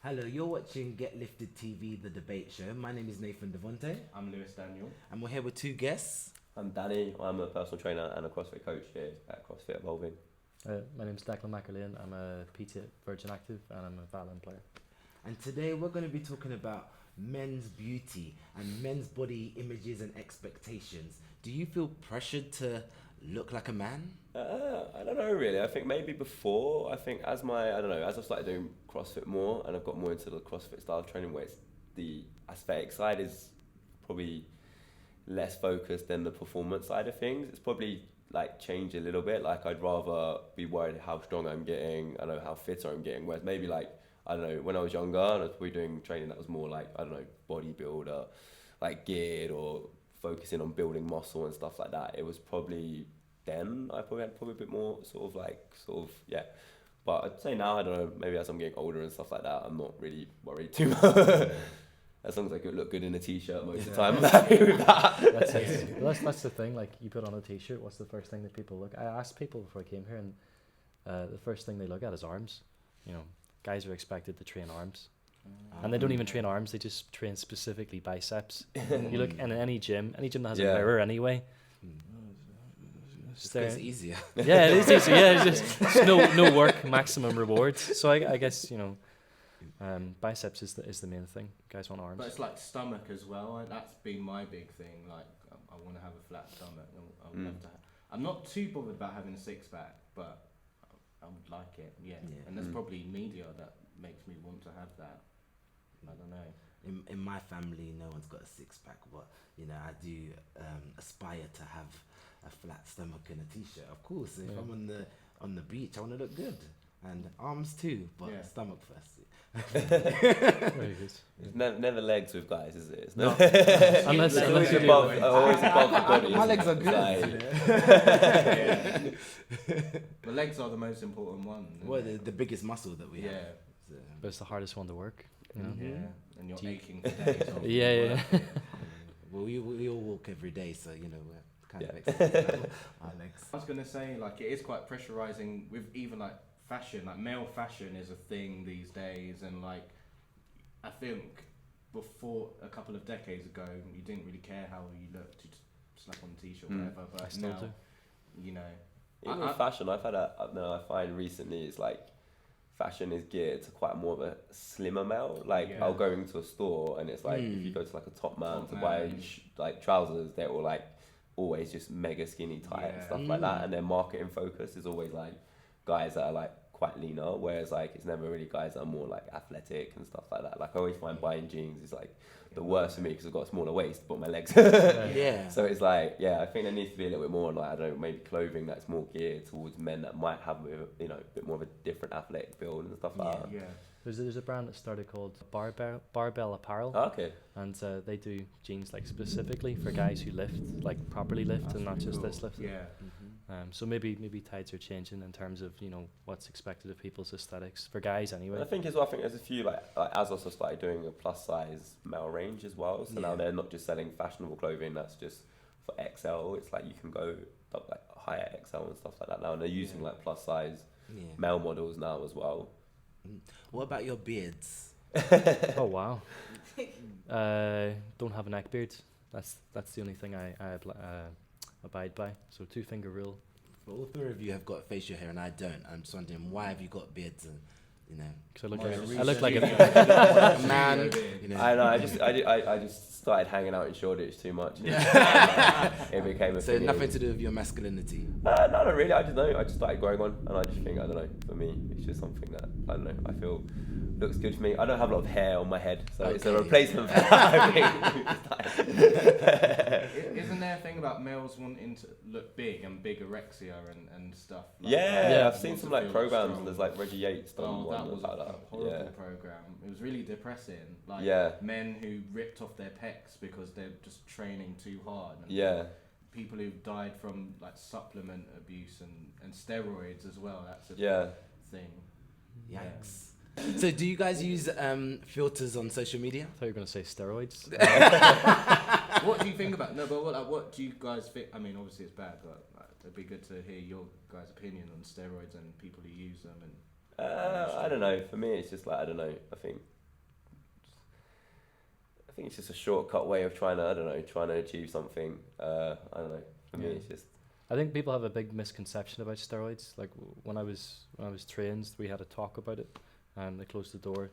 Hello, you're watching Get Lifted TV, the debate show. My name is Nathan Devonte, I'm Lewis Daniel. and we're here with two guests. I'm Danny. I'm a personal trainer and a CrossFit coach here at CrossFit Evolving. My name's Declan Mcerlane. I'm a PT at Virgin Active and I'm a Violinist player. And today we're going to be talking about men's beauty and men's body images and expectations. Do you feel pressured to look like a man? I don't know really. I think maybe before. I think as I've started doing CrossFit more and I've got more into the CrossFit style of training, where it's the aesthetic side is probably less focused than the performance side of things. It's probably like changed a little bit. Like I'd rather be worried how strong I'm getting, I know how fit I'm getting. Whereas maybe like, I don't know, when I was younger and I was probably doing training that was more like, I don't know, bodybuilder, like geared or focusing on building muscle and stuff like that. It was probably then I probably had a bit more yeah. But I'd say now, I don't know, maybe as I'm getting older and stuff like that, I'm not really worried too much. As long as I could look good in a t-shirt most of the time, I'm happy with that. That's the thing, like you put on a t-shirt, what's the first thing that people look? I asked people before I came here and the first thing they look at is arms. You know, guys are expected to train arms. And they don't even train arms, they just train specifically biceps. You look in any gym that has a mirror anyway. It's easier. Yeah, it is easy. Yeah, it's just no work, maximum rewards. So I guess, you know, biceps is the main thing. Guys want arms. But it's like stomach as well. That's been my big thing. Like I want to have a flat stomach. I would love to. I'm not too bothered about having a six pack, but I would like it. Yeah. And there's probably media that makes me want to have that. I don't know. In my family, no one's got a six pack, but you know, I do aspire to have a flat stomach and a t-shirt. Of course, if I'm on the beach, I want to look good, and arms too, but stomach first. Very good. It's never legs with guys, is it? It's No. Unless always you above the body. My legs are good. The legs are the most important one. Well, the biggest muscle that we have. So, But it's the hardest one to work. You know? Yeah, and you're aching for days. Yeah. well, we all walk every day, so you know we're kind of our legs. I was gonna say, like, it is quite pressurizing with even like fashion. Like male fashion is a thing these days, and like I think before a couple of decades ago, you didn't really care how you looked. You just slap on a t-shirt, whatever. But I still now, do. you know, Even with fashion, I find recently it's like fashion is geared to quite more of a slimmer male. Like I'll go into a store and it's like if you go to like a top man to buy like trousers, they're all like always just mega skinny tight and stuff like that, and their marketing focus is always like guys that are like quite leaner, whereas like it's never really guys that are more like athletic and stuff like that. Like I always find buying jeans is like the worst for me because I've got a smaller waist but my legs so it's like I think there needs to be a little bit more on, like, I don't know, maybe clothing that's more geared towards men that might have a bit more of a different athletic build and stuff like that. There's a brand that started called Barbell Apparel. Okay. And they do jeans like specifically for guys who lift, like properly lift. That's and not just this lift. So maybe tides are changing in terms of, you know, what's expected of people's aesthetics for guys anyway. I think as well, I think there's a few like ASOS have started doing a plus size male range as well. So now they're not just selling fashionable clothing that's just for XL. It's like you can go up like higher XL and stuff like that now, and they're using like plus size male models now as well. What about your beards? Oh wow. Don't have a neck beard. That's the only thing I abide by. So 2-finger rule. Well, all three of you have got facial hair and I don't. I'm just wondering, why have you got beards? And you know, because I look like a man. You know. I know. I just started hanging out in Shoreditch too much. It became a so thing. nothing to do with your masculinity. No, not really. I just know. I just started growing one, and I just think, I don't know. For me, it's just something that I don't know. I feel looks good for me. I don't have a lot of hair on my head, so it's a replacement for that. Isn't there a thing about males wanting to look big and big anorexia and stuff? Like I've seen some like programs. And there's like Reggie Yates done one that was about a that. horrible program. It was really depressing. Like men who ripped off their pecs because they're just training too hard. And people who died from like supplement abuse and steroids as well. That's a thing. Yikes. So do you guys use filters on social media? I thought you were going to say steroids. What do you think about? No, but what do you guys think? I mean, obviously it's bad, but it'd be good to hear your guys' opinion on steroids and people who use them. And I don't know. For me, it's just like, I don't know. I think think it's just a shortcut way of trying to achieve something. I don't know. For me, it's just. I think people have a big misconception about steroids. Like when I was trained, we had a talk about it. They closed the door,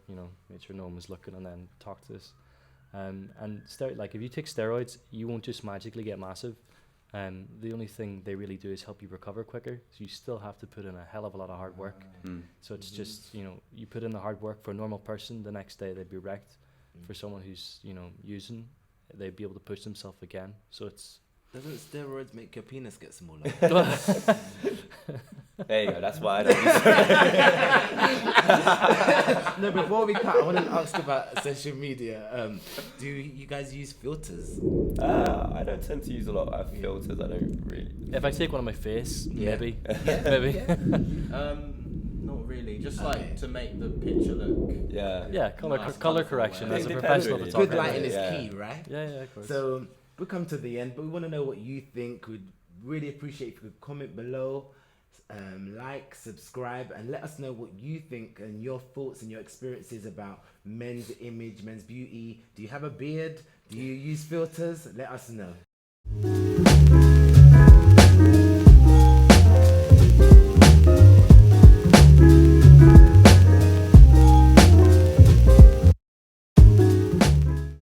made sure no one was looking, and then talked to us. And like if you take steroids, you won't just magically get massive. The only thing they really do is help you recover quicker. So you still have to put in a hell of a lot of hard work. So it's just you put in the hard work for a normal person. The next day they'd be wrecked. For someone who's using, they'd be able to push themselves again. So it's. Doesn't steroids make your penis get smaller? There you go. That's why I don't. No, before we cut, I want to ask about social media. Do you guys use filters? I don't tend to use a lot of filters. I don't really. If I take one on my face, maybe. Not really. Just like to make the picture look. Yeah, color correction. As a Depends professional really. photographer. Good lighting is key, right? Yeah, of course. So we come to the end, but we want to know what you think. We'd really appreciate if you could comment below, like, subscribe, and let us know what you think and your thoughts and your experiences about men's image, men's beauty. Do you have a beard? Do you use filters? Let us know.